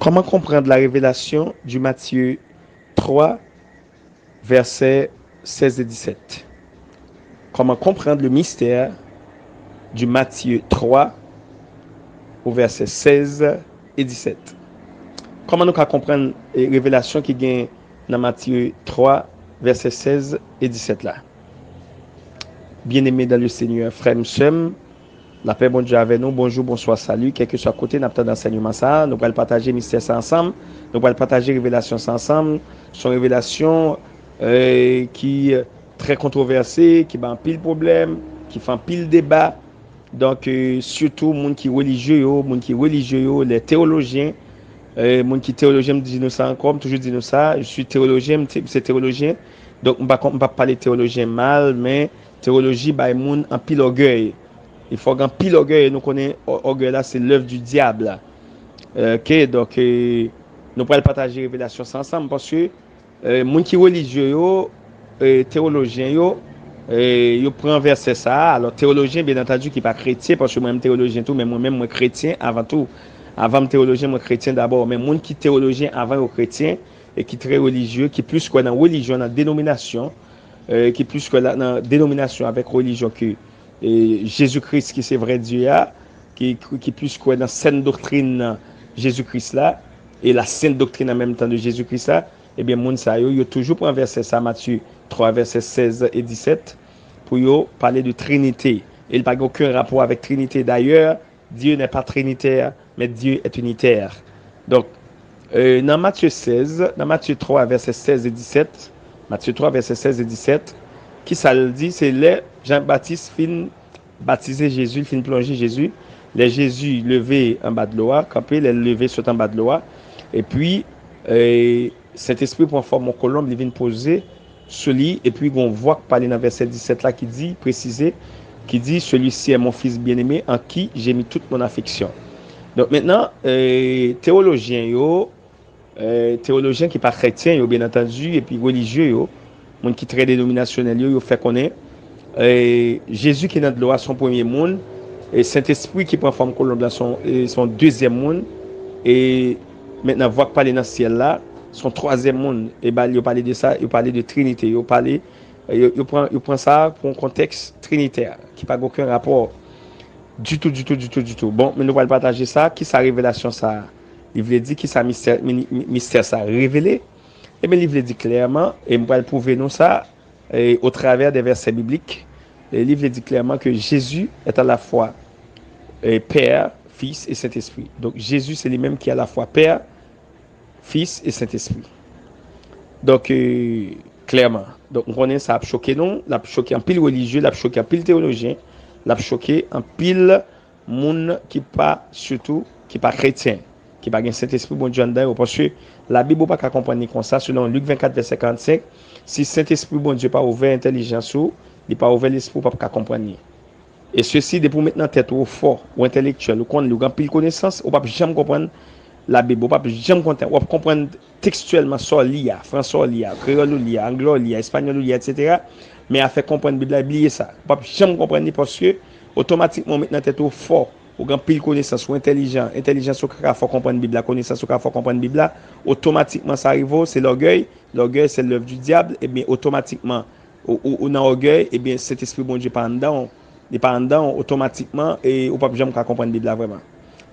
Comment comprendre la révélation du Matthieu 3, versets 16 et 17? Comment comprendre le mystère du Matthieu 3 au verset 16 et 17? Comment nous comprendre la révélation qui gagne dans Matthieu 3, verset 16 et 17 là? Bien-aimés dans le Seigneur, frères et sœurs, la paix bon Dieu avec nous, bonjour, bonsoir, salut, quel que soit côté, nous avons d'enseignement ça, nous allons partager mystère ça ensemble, nous allons partager révélation ça ensemble, son révélation qui est très controversée, qui a un pile problème, qui fait un pile débat, donc surtout les gens qui sont religieux, les théologiens, les gens qui sont théologiens me disent nous ça encore, toujours disent nous ça, je suis théologien, c'est théologien, donc on ne va pas parler théologien mal, mais théologie, bah, les gens en pile orgueil. Il faut qu'un pile orgueil, nous connaissons, orgueil là, c'est l'œuvre du diable. Ok, donc, nous pourrons partager la révélation ensemble parce que les gens qui sont religieux, théologiens, ils prennent verset ça. Alors, théologien, bien entendu, qui n'est pas chrétien, parce que moi-même théologien tout, mais moi-même, moi chrétien avant tout. Avant théologien, moi chrétien d'abord. Mais les gens qui sont théologiens avant aux chrétiens et qui sont très religieux, qui plus quoi dans la religion, dans la dénomination, qui plus que dans la dénomination avec religion que Jésus-Christ qui c'est vrai Dieu qui plus que dans la sainte doctrine Jésus-Christ là et la sainte doctrine en même temps de Jésus-Christ là, eh bien moun sa yo toujours prend verset ça Matthieu 3 verset 16 et 17 pour yo parler de Trinité. Il n'a aucun rapport avec Trinité d'ailleurs, Dieu n'est pas trinitaire mais Dieu est unitaire. Donc dans Matthieu 3 verset 16 et 17, Matthieu 3 verset 16 et 17, qui ça le dit, c'est les Jean-Baptiste fin baptiser Jésus, fin plonger Jésus, les Jésus levé en bas de l'eau, campé, les levé sur en bas de l'eau, et puis Saint-Esprit prend forme en colombe, il vient poser sur lui, et puis on voit parler dans verset 17 là qui dit, précisé, qui dit, celui-ci est mon fils bien-aimé en qui j'ai mis toute mon affection. Donc maintenant, théologiens qui pas chrétiens bien entendu et puis religieux monde qui très dénominationnel yo fait connaître Jésus qui est dans l'eau son premier monde et Saint-Esprit qui prend forme colombe son deuxième monde et maintenant voit parler dans ciel là son troisième monde et bah il parler de ça, il parler de Trinité, il prend ça pour un contexte trinitaire qui n'a aucun rapport du tout. Bon, mais nous allons partager ça. Qui sa révélation ça? Il veut dire qui sa mystère ça révélé. Et bien, il veut dire clairement, et nous allons prouver nous ça au travers des versets bibliques. Et il veut dire clairement que Jésus est à la fois Père, Fils et Saint-Esprit. Donc Jésus, c'est lui-même qui est à la fois Père, Fils et Saint-Esprit. Donc, clairement. Donc, on connaît ça a choqué nous, l'a choqué en pile religieux, l'a choqué en pile théologien, l'a choqué en pile monde qui pas surtout qui pas chrétien, qui pas un Saint-Esprit bon Dieu dedans parce que la Bible pas qu'à comprendre comme ça selon Luc 24 verset 45, si Saint-Esprit bon Dieu pas ouvert intelligence ou, il pas ouvert l'esprit pas qu'à comprendre. Et ceci de pour maintenant tête au fort ou intellectuel ou qu'on le grand pile connaissance, ou pas jamais comprendre la Bible, ou pas jamais comprendre textuellement ça l'IA, français l'IA, créole l'IA, anglais l'IA, espagnol l'IA, etc. Mais à faire comprendre la Bible, oublier ça. Pas jamais comprendre parce que automatiquement maintenant tête au fort, ou grand pile connaissance ou intelligence ou faut comprendre la Bible, la connaissance ou faut comprendre la Bible, automatiquement ça arrive, c'est l'orgueil c'est l'œuvre du diable et bien automatiquement ou dans l'orgueil et bien cet esprit bon Dieu pas dedans automatiquement et ou pas jamais comprendre la Bible vraiment.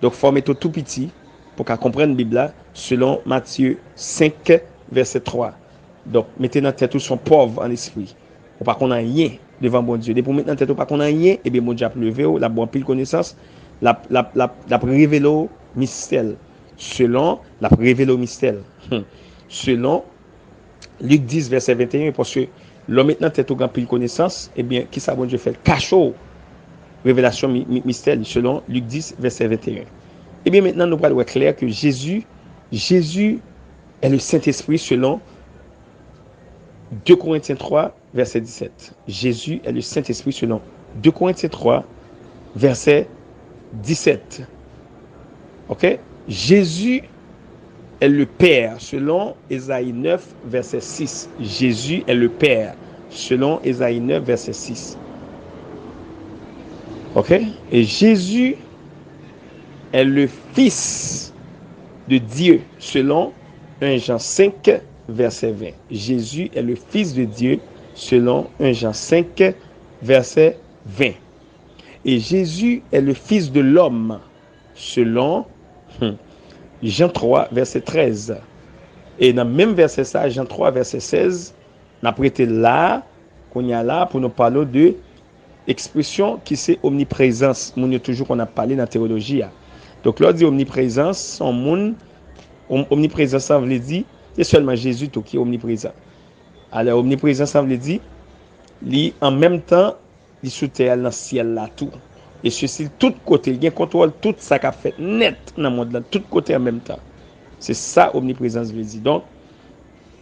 Donc faut mettre tout petit pour qu'on comprenne la Bible selon Matthieu 5 verset 3. Donc mettez dans tête tout son pauvre en esprit. Ou pas qu'on a rien devant bon Dieu. Depuis maintenant tête pas qu'on a rien et bien mon Dieu a levé la bonne pile connaissance la révéler mystère selon la révéler mystère selon Luc 10 verset 21 parce que l'homme maintenant tête au grand pile connaissance et bien qui ça bon Dieu fait cachot révélation mystère selon Luc 10 verset 21. Et bien maintenant nous allons voir clair que Jésus est le Saint-Esprit selon 2 Corinthiens 3 verset 17. Jésus est le Saint-Esprit selon 2 Corinthiens 3 verset 17. OK? Jésus est le Père selon Ésaïe 9 verset 6. Jésus est le Père selon Ésaïe 9 verset 6. OK? Et Jésus est le Fils de Dieu, selon 1 Jean 5, verset 20. Jésus est le Fils de Dieu, selon 1 Jean 5, verset 20. Et Jésus est le Fils de l'homme, selon Jean 3, verset 13. Et dans le même verset ça, Jean 3, verset 16, on a prêté là, qu'on y a là, pour nous parler de expression qui c'est omniprésence. Nous avons toujours qu'on a parlé dans la théologie. Donc, là, on dit omniprésence, son monde, omniprésence, ça veut dire, c'est seulement Jésus qui est omniprésent. Alors, omniprésence, ça veut dire, en même temps, il sous terre, dans le ciel, là, tout. Et ceci, tout côté, il contrôle tout ça qu'a fait net dans le monde, là, tout côté en même temps. C'est ça, omniprésence veut dire. Donc,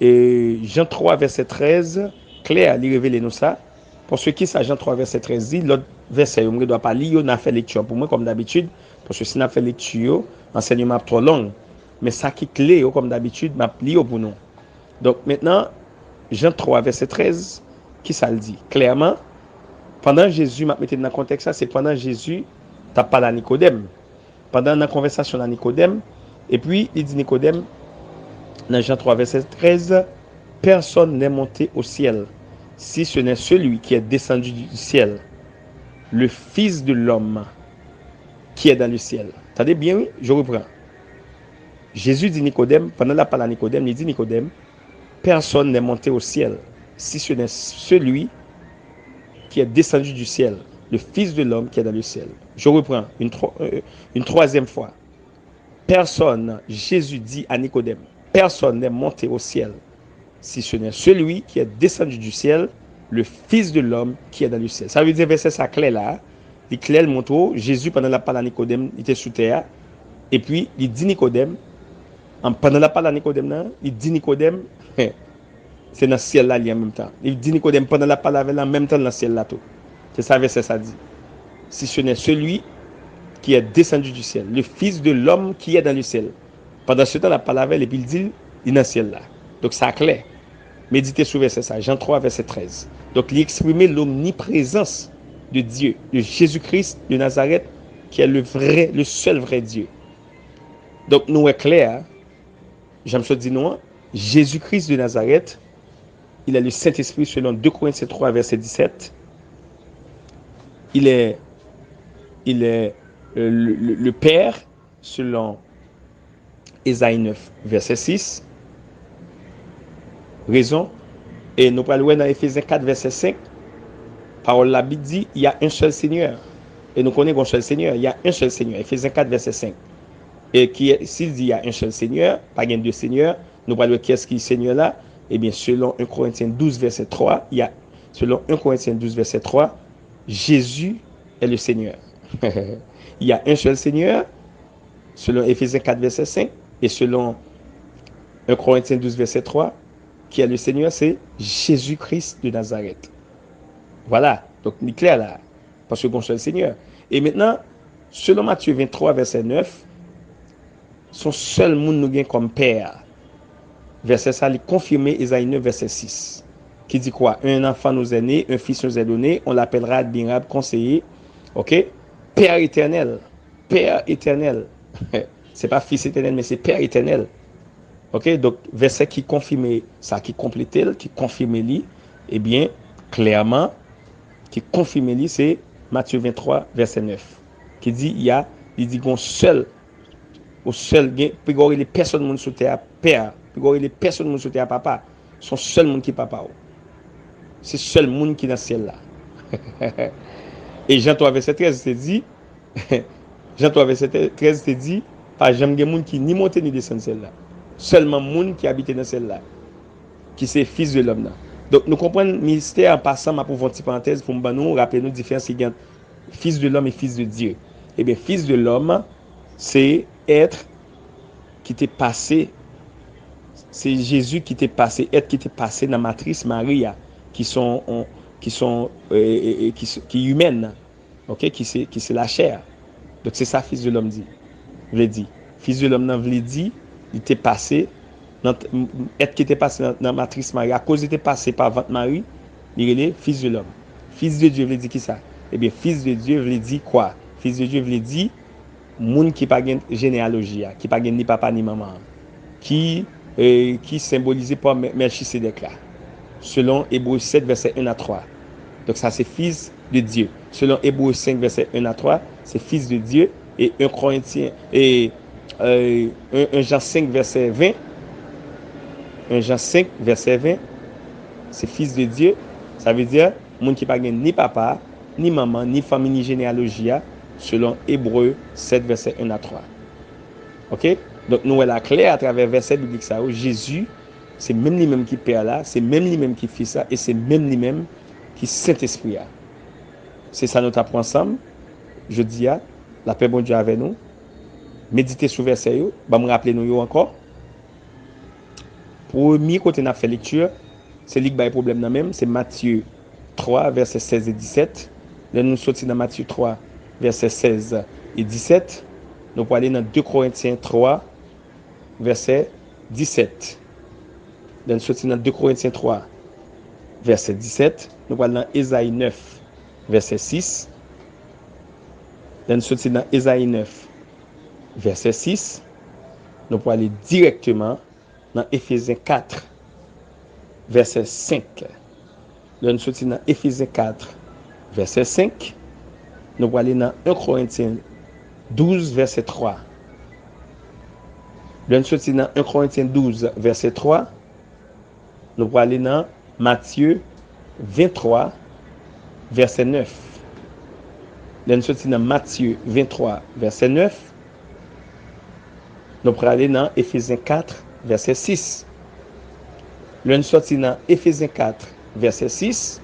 et Jean 3, verset 13, clair, il révèle nous ça. Pour ceux qui savent, Jean 3, verset 13 dit, l'autre verset, on ne doit pas lire, on a fait lecture pour moi, comme d'habitude, parce que si on a fait lecture, l'enseignement est trop long. Mais ça qui est clé, comme d'habitude, m'a lire pour nous. Donc maintenant, Jean 3, verset 13, qui ça le dit? Clairement, pendant Jésus, m'a mis dans le contexte, ça, c'est pendant Jésus, tu as parlé à Nicodème. Pendant la conversation à Nicodème, et puis il dit Nicodème, dans Jean 3, verset 13, personne n'est monté au ciel, si ce n'est celui qui est descendu du ciel, le Fils de l'homme qui est dans le ciel. Attendez bien, oui, je reprends. Jésus dit Nicodème, pendant la parole à Nicodème, il dit Nicodème, personne n'est monté au ciel, si ce n'est celui qui est descendu du ciel, le Fils de l'homme qui est dans le ciel. Je reprends une troisième fois. Personne, Jésus dit à Nicodème, personne n'est monté au ciel, si ce n'est celui qui est descendu du ciel, le Fils de l'homme qui est dans le ciel. Ça veut dire, verset ça clair là, il clair le montre, Jésus pendant la parole à Nicodème, il était sous terre, et puis il dit Nicodème, pendant la parole à Nicodème, il dit Nicodème, c'est dans le ciel là, en même temps. Il dit Nicodème, pendant la parole en même temps dans le ciel là tout. C'est ça, verset ça dit. Si ce n'est celui qui est descendu du ciel, le Fils de l'homme qui est dans le ciel. Pendant ce temps, la parole, et puis il dit, il est dans le ciel là. Donc ça clair. Méditez sur verset ça, Jean 3, verset 13. Donc il exprimait l'omniprésence de Dieu, de Jésus-Christ de Nazareth, qui est le seul vrai Dieu. Donc nous est clair, j'aime ça dire non, Jésus-Christ de Nazareth, il a le Saint-Esprit selon 2 Corinthiens 3, verset 17. Il est le Père selon Ésaïe 9, verset 6. Raison. Et nous parlons dans Éphésiens 4, verset 5. Parole la Bible dit, il y a un seul Seigneur. Et nous connaissons un seul Seigneur. Il y a un seul Seigneur. Éphésiens 4, verset 5. Et s'il dit il y a un seul Seigneur, pas de deux Seigneurs, nous parlons qui est-ce qui est Seigneur là? Eh bien, selon 1 Corinthiens 12, verset 3, selon 1 Corinthiens 12, verset 3, Jésus est le Seigneur. Il y a un seul Seigneur, selon Éphésiens 4, verset 5, et selon 1 Corinthiens 12, verset 3, qui est le Seigneur, c'est Jésus-Christ de Nazareth. Voilà, donc il est clair là, parce que c'est le Seigneur. Et maintenant, selon Matthieu 23, verset 9, son seul monde nous gagne comme Père. Verset ça, il confirme Ésaïe 9, verset 6, qui dit quoi? Un enfant nous est né, un fils nous est donné, on l'appellera admirable, conseiller, ok? Père éternel, Père éternel. C'est pas fils éternel, mais c'est Père éternel. Ok, donc verset qui confirme ça, qui complète, qui confirme lui, eh bien, clairement, qui confirme lui, c'est Matthieu 23, verset 9, qui dit, il dit qu'on seul, puis il y a personne monde sur terre, Père, puis il y a personne monde sur terre, Papa, son seul monde qui est Papa. C'est seul monde qui est dans le ciel là. Et Jean 3, verset 13, te dit, Jean 3, verset 13, te dit, pas jamais de monde qui ni monte ni descend celle là. Seulement monde qui habite dans celle-là, qui c'est Fils de l'homme là. Donc nous comprenons le mystère en passant, ma pour une petite parenthèse, pour nous rappeler nous différence entre Fils de l'homme et Fils de Dieu. Eh bien, Fils de l'homme, c'est être qui t'est passé, c'est Jésus qui t'est passé, être qui t'est passé dans la matrice Maria, qui est humaine, ok, qui c'est la chair. Donc c'est ça Fils de l'homme dit. Veut dire, Fils de l'homme veut dire il était passé, être qui était passé dans la matrice Marie, à cause il était passé par votre Marie, il est Fils de l'homme. Fils de Dieu veut dire qui ça? Eh bien, Fils de Dieu veut dire quoi? Fils de Dieu veut dire moun qui pas gen généalogie, qui pas gen ni papa ni maman, qui symbolisé par Melchisedec là, selon Hébreux 7 verset 1 à 3. Donc ça c'est fils de Dieu. Selon Hébreux 5 verset 1 à 3, c'est fils de Dieu. Et 1 Corinthiens et 1 Jean 5 verset 20, 1 Jean 5 verset 20, c'est fils de Dieu. Ça veut dire moun qui pas gen ni papa, ni maman, ni famille, ni généalogie, selon Hébreux 7 verset 1 à 3. OK? Donc nous la clair à travers verset biblique ça, Jésus, c'est même lui-même qui père là, c'est même lui-même qui fils ça, et c'est même lui-même qui Saint-Esprit là. C'est ça nous apprend ensemble. Je dis la paix bon Dieu avec nous. Méditez sur verset yo, ba me rappeler nous yo encore. Premier côté n'a fait lecture, c'est lui qui a problème là même, c'est Matthieu 3 verset 16 et 17. Là nous sorti dans Matthieu 3 verset 16 et 17. Nous pour aller dans 2 Corinthiens 3 verset 17. Là nous sorti dans 2 Corinthiens 3 verset 17. Nous pour aller dans Ésaïe 9 verset 6. Là nous sorti dans Ésaïe 9 verset 6. Nous pour aller directement dans Éphésiens 4 verset 5. Là nous sorti dans Éphésiens 4 verset 5. Nous pour aller dans 1 Corinthiens 12 verset 3. Là nous sorti dans 1 Corinthiens 12 verset 3. Nous pour aller dans Matthieu 23 verset 9. Là nous sorti dans Matthieu 23 verset 9. Nous pour aller dans Éphésiens 4 verset 6. Là nous sorti dans Éphésiens 4 verset 6.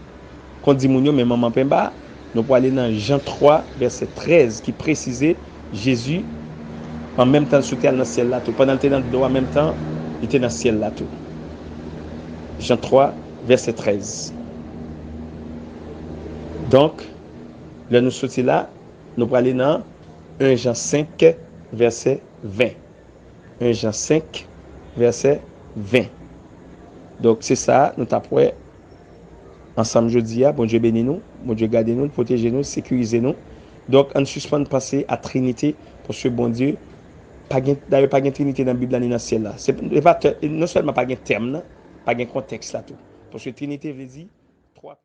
Qu'on dit mounio mais maman pemba, nous pour aller dans Jean 3 verset 13 qui précisait Jésus en même temps sous terre dans le ciel là tout. Pendant le temps en même temps, il était dans le ciel là tout. Jean 3 verset 13. Donc là nous sorti là, nous pour aller dans 1 Jean 5 verset 20. 1 Jean 5 verset 20. Donc c'est ça, nous t'apprêtons ensemble jeudi, bon Dieu bénis nous, bon Dieu garde nous, protège nous, sécurise nous. Donc on suspend passer à Trinité parce que bon Dieu d'ailleurs pas de Trinité dans la Bible ni dans le ciel là. C'est non seulement pas de terme, pas de contexte là tout. Parce que Trinité veut dire trois